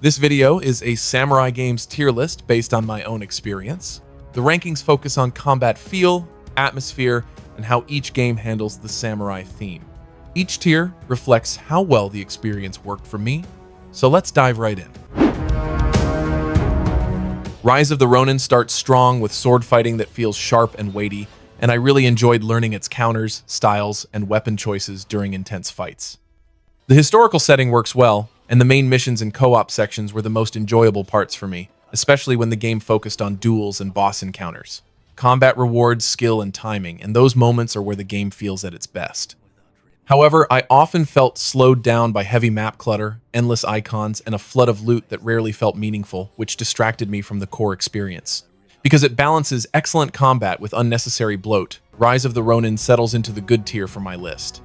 This video is a Samurai Games tier list based on my own experience. The rankings focus on combat feel, atmosphere, and how each game handles the samurai theme. Each tier reflects how well the experience worked for me, so let's dive right in. Rise of the Ronin starts strong with sword fighting that feels sharp and weighty, and I really enjoyed learning its counters, styles, and weapon choices during intense fights. The historical setting works well, and the main missions and co-op sections were the most enjoyable parts for me, especially when the game focused on duels and boss encounters. Combat rewards skill and timing, and those moments are where the game feels at its best. However, I often felt slowed down by heavy map clutter, endless icons, and a flood of loot that rarely felt meaningful, which distracted me from the core experience. Because it balances excellent combat with unnecessary bloat, Rise of the Ronin settles into the good tier for my list.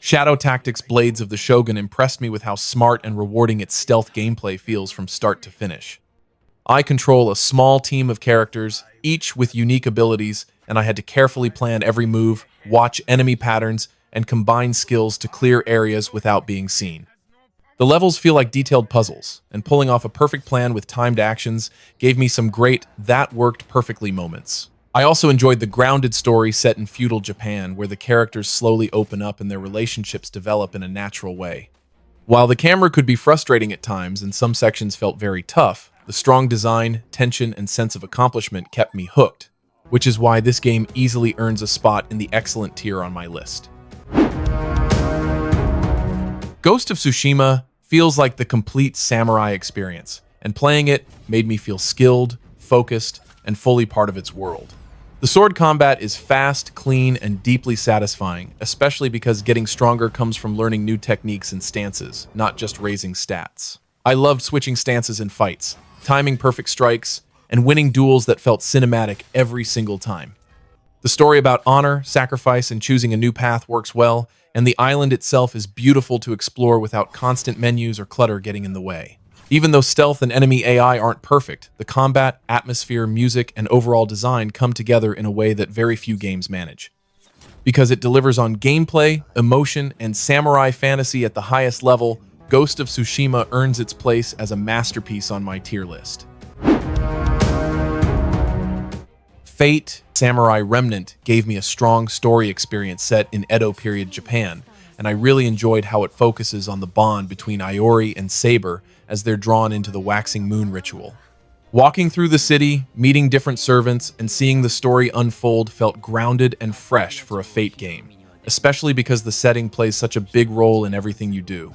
Shadow Tactics Blades of the Shogun impressed me with how smart and rewarding its stealth gameplay feels from start to finish. I control a small team of characters, each with unique abilities, and I had to carefully plan every move, watch enemy patterns, and combine skills to clear areas without being seen. The levels feel like detailed puzzles, and pulling off a perfect plan with timed actions gave me some great "that worked perfectly" moments. I also enjoyed the grounded story set in feudal Japan, where the characters slowly open up and their relationships develop in a natural way. While the camera could be frustrating at times and some sections felt very tough, the strong design, tension, and sense of accomplishment kept me hooked, which is why this game easily earns a spot in the excellent tier on my list. Ghost of Tsushima feels like the complete samurai experience, and playing it made me feel skilled, focused, and fully part of its world. The sword combat is fast, clean, and deeply satisfying, especially because getting stronger comes from learning new techniques and stances, not just raising stats. I loved switching stances in fights, timing perfect strikes, and winning duels that felt cinematic every single time. The story about honor, sacrifice, and choosing a new path works well, and the island itself is beautiful to explore without constant menus or clutter getting in the way. Even though stealth and enemy AI aren't perfect, the combat, atmosphere, music, and overall design come together in a way that very few games manage. Because it delivers on gameplay, emotion, and samurai fantasy at the highest level, Ghost of Tsushima earns its place as a masterpiece on my tier list. Fate Samurai Remnant gave me a strong story experience set in Edo period Japan, and I really enjoyed how it focuses on the bond between Iori and Saber as they're drawn into the waxing moon ritual. Walking through the city, meeting different servants, and seeing the story unfold felt grounded and fresh for a Fate game, especially because the setting plays such a big role in everything you do.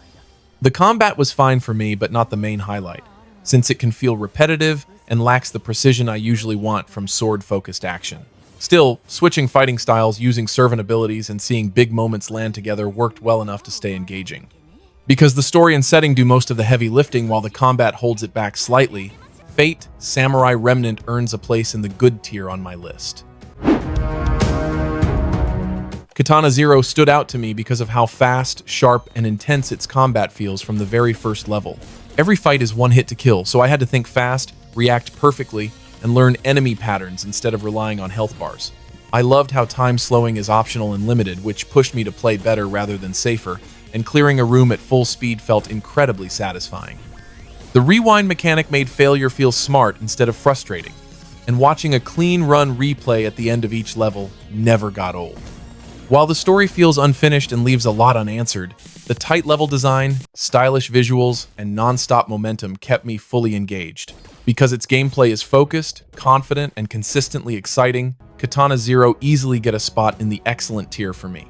The combat was fine for me, but not the main highlight, since it can feel repetitive and lacks the precision I usually want from sword-focused action. Still, switching fighting styles, using servant abilities, and seeing big moments land together worked well enough to stay engaging. Because the story and setting do most of the heavy lifting while the combat holds it back slightly, Fate Samurai Remnant earns a place in the good tier on my list. Katana Zero stood out to me because of how fast, sharp, and intense its combat feels from the very first level. Every fight is one hit to kill, so I had to think fast, react perfectly, and learn enemy patterns instead of relying on health bars. I loved how time slowing is optional and limited, which pushed me to play better rather than safer, and clearing a room at full speed felt incredibly satisfying. The rewind mechanic made failure feel smart instead of frustrating, and watching a clean run replay at the end of each level never got old. While the story feels unfinished and leaves a lot unanswered, the tight level design, stylish visuals, and non-stop momentum kept me fully engaged. Because its gameplay is focused, confident, and consistently exciting, Katana Zero easily get a spot in the excellent tier for me.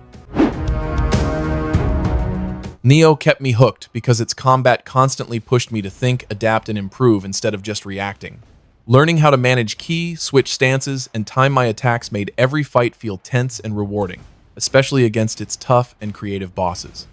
Nioh kept me hooked because its combat constantly pushed me to think, adapt, and improve instead of just reacting. Learning how to manage ki, switch stances, and time my attacks made every fight feel tense and rewarding, especially against its tough and creative bosses.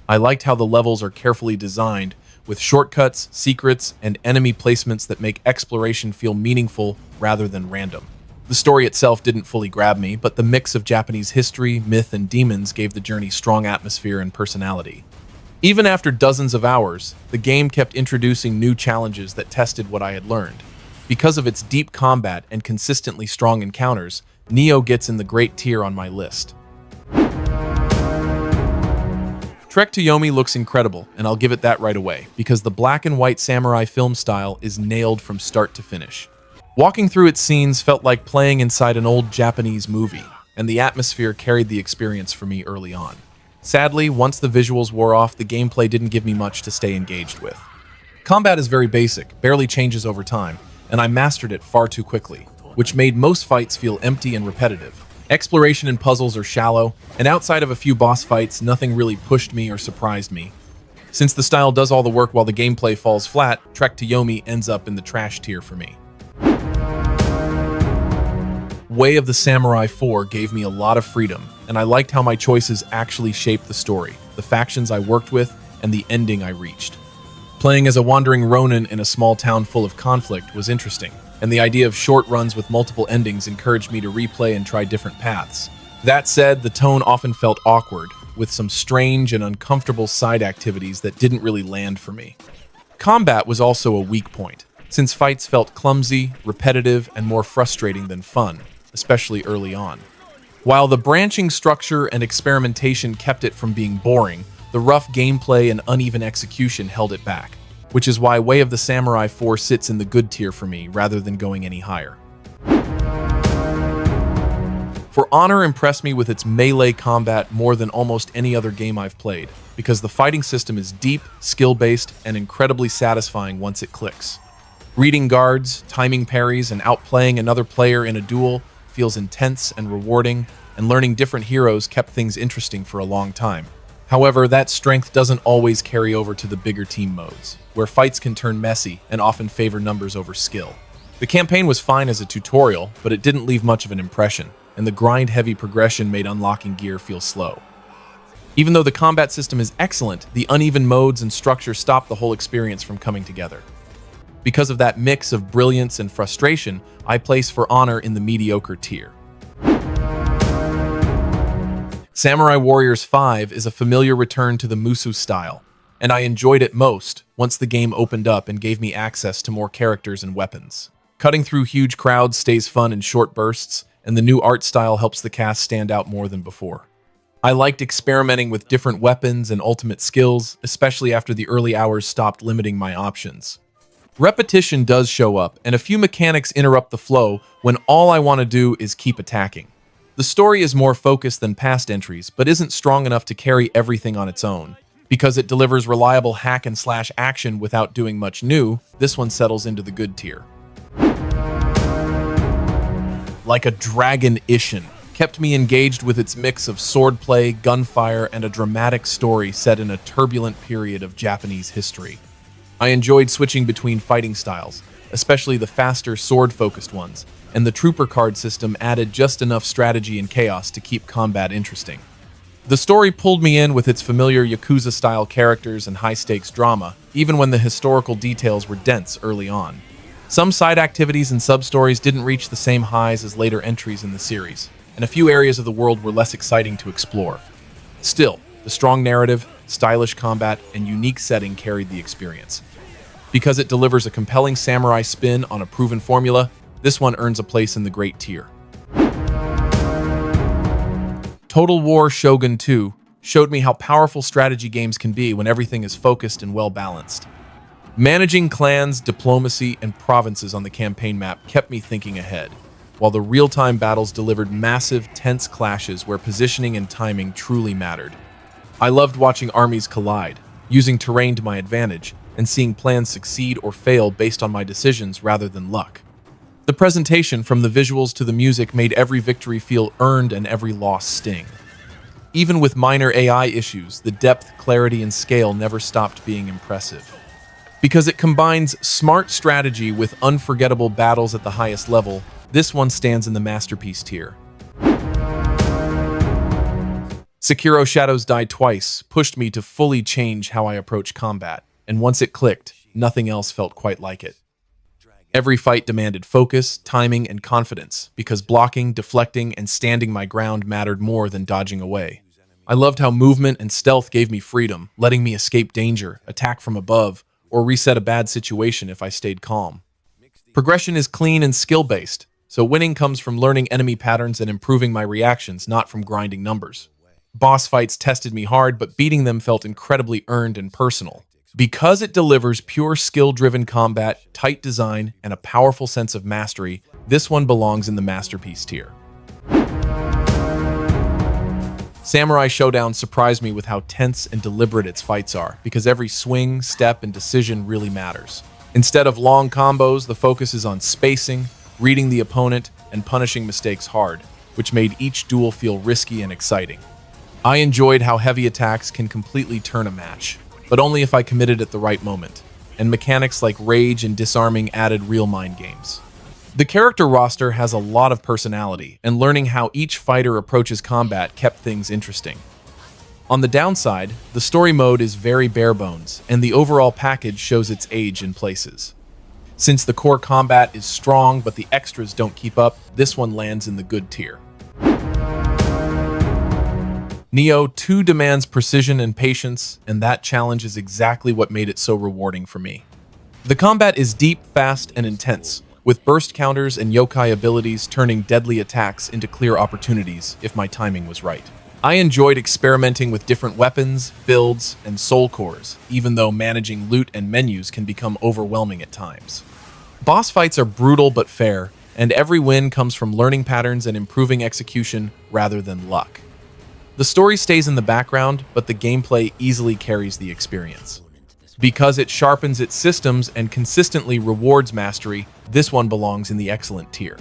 I liked how the levels are carefully designed, with shortcuts, secrets, and enemy placements that make exploration feel meaningful rather than random. The story itself didn't fully grab me, but the mix of Japanese history, myth, and demons gave the journey strong atmosphere and personality. Even after dozens of hours, the game kept introducing new challenges that tested what I had learned. Because of its deep combat and consistently strong encounters, Nioh gets in the great tier on my list. Trek to Yomi looks incredible, and I'll give it that right away, because the black and white samurai film style is nailed from start to finish. Walking through its scenes felt like playing inside an old Japanese movie, and the atmosphere carried the experience for me early on. Sadly, once the visuals wore off, the gameplay didn't give me much to stay engaged with. Combat is very basic, barely changes over time, and I mastered it far too quickly, which made most fights feel empty and repetitive. Exploration and puzzles are shallow, and outside of a few boss fights, nothing really pushed me or surprised me. Since the style does all the work while the gameplay falls flat, Trek to Yomi ends up in the trash tier for me. Way of the Samurai 4 gave me a lot of freedom, and I liked how my choices actually shaped the story, the factions I worked with, and the ending I reached. Playing as a wandering Ronin in a small town full of conflict was interesting, and the idea of short runs with multiple endings encouraged me to replay and try different paths. That said, the tone often felt awkward, with some strange and uncomfortable side activities that didn't really land for me. Combat was also a weak point, since fights felt clumsy, repetitive, and more frustrating than fun, especially early on. While the branching structure and experimentation kept it from being boring, the rough gameplay and uneven execution held it back, which is why Way of the Samurai 4 sits in the good tier for me rather than going any higher. For Honor impressed me with its melee combat more than almost any other game I've played, because the fighting system is deep, skill-based, and incredibly satisfying once it clicks. Reading guards, timing parries, and outplaying another player in a duel feels intense and rewarding, and learning different heroes kept things interesting for a long time. However, that strength doesn't always carry over to the bigger team modes, where fights can turn messy and often favor numbers over skill. The campaign was fine as a tutorial, but it didn't leave much of an impression, and the grind-heavy progression made unlocking gear feel slow. Even though the combat system is excellent, the uneven modes and structure stop the whole experience from coming together. Because of that mix of brilliance and frustration, I place For Honor in the mediocre tier. Samurai Warriors 5 is a familiar return to the Musu style, and I enjoyed it most once the game opened up and gave me access to more characters and weapons. Cutting through huge crowds stays fun in short bursts, and the new art style helps the cast stand out more than before. I liked experimenting with different weapons and ultimate skills, especially after the early hours stopped limiting my options. Repetition does show up, and a few mechanics interrupt the flow when all I want to do is keep attacking. The story is more focused than past entries, but isn't strong enough to carry everything on its own. Because it delivers reliable hack-and-slash action without doing much new, this one settles into the good tier. Like a Dragon, Ishin kept me engaged with its mix of swordplay, gunfire, and a dramatic story set in a turbulent period of Japanese history. I enjoyed switching between fighting styles, especially the faster sword-focused ones, and the trooper card system added just enough strategy and chaos to keep combat interesting. The story pulled me in with its familiar Yakuza-style characters and high-stakes drama, even when the historical details were dense early on. Some side activities and sub-stories didn't reach the same highs as later entries in the series, and a few areas of the world were less exciting to explore. Still, the strong narrative, stylish combat, and unique setting carried the experience. Because it delivers a compelling samurai spin on a proven formula, this one earns a place in the great tier. Total War Shogun 2 showed me how powerful strategy games can be when everything is focused and well-balanced. Managing clans, diplomacy, and provinces on the campaign map kept me thinking ahead, while the real-time battles delivered massive, tense clashes where positioning and timing truly mattered. I loved watching armies collide, using terrain to my advantage, and seeing plans succeed or fail based on my decisions rather than luck. The presentation, from the visuals to the music, made every victory feel earned and every loss sting. Even with minor AI issues, the depth, clarity, and scale never stopped being impressive. Because it combines smart strategy with unforgettable battles at the highest level, this one stands in the masterpiece tier. Sekiro Shadows Die Twice pushed me to fully change how I approach combat, and once it clicked, nothing else felt quite like it. Every fight demanded focus, timing, and confidence, because blocking, deflecting, and standing my ground mattered more than dodging away. I loved how movement and stealth gave me freedom, letting me escape danger, attack from above, or reset a bad situation if I stayed calm. Progression is clean and skill-based, so winning comes from learning enemy patterns and improving my reactions, not from grinding numbers. Boss fights tested me hard, but beating them felt incredibly earned and personal. Because it delivers pure skill-driven combat, tight design, and a powerful sense of mastery, this one belongs in the masterpiece tier. Samurai Shodown surprised me with how tense and deliberate its fights are, because every swing, step, and decision really matters. Instead of long combos, the focus is on spacing, reading the opponent, and punishing mistakes hard, which made each duel feel risky and exciting. I enjoyed how heavy attacks can completely turn a match, but only if I committed at the right moment, and mechanics like rage and disarming added real mind games. The character roster has a lot of personality, and learning how each fighter approaches combat kept things interesting. On the downside, the story mode is very bare bones, and the overall package shows its age in places. Since the core combat is strong but the extras don't keep up, this one lands in the good tier. Nioh 2 demands precision and patience, and that challenge is exactly what made it so rewarding for me. The combat is deep, fast, and intense, with burst counters and yokai abilities turning deadly attacks into clear opportunities if my timing was right. I enjoyed experimenting with different weapons, builds, and soul cores, even though managing loot and menus can become overwhelming at times. Boss fights are brutal but fair, and every win comes from learning patterns and improving execution rather than luck. The story stays in the background, but the gameplay easily carries the experience. Because it sharpens its systems and consistently rewards mastery, this one belongs in the excellent tier.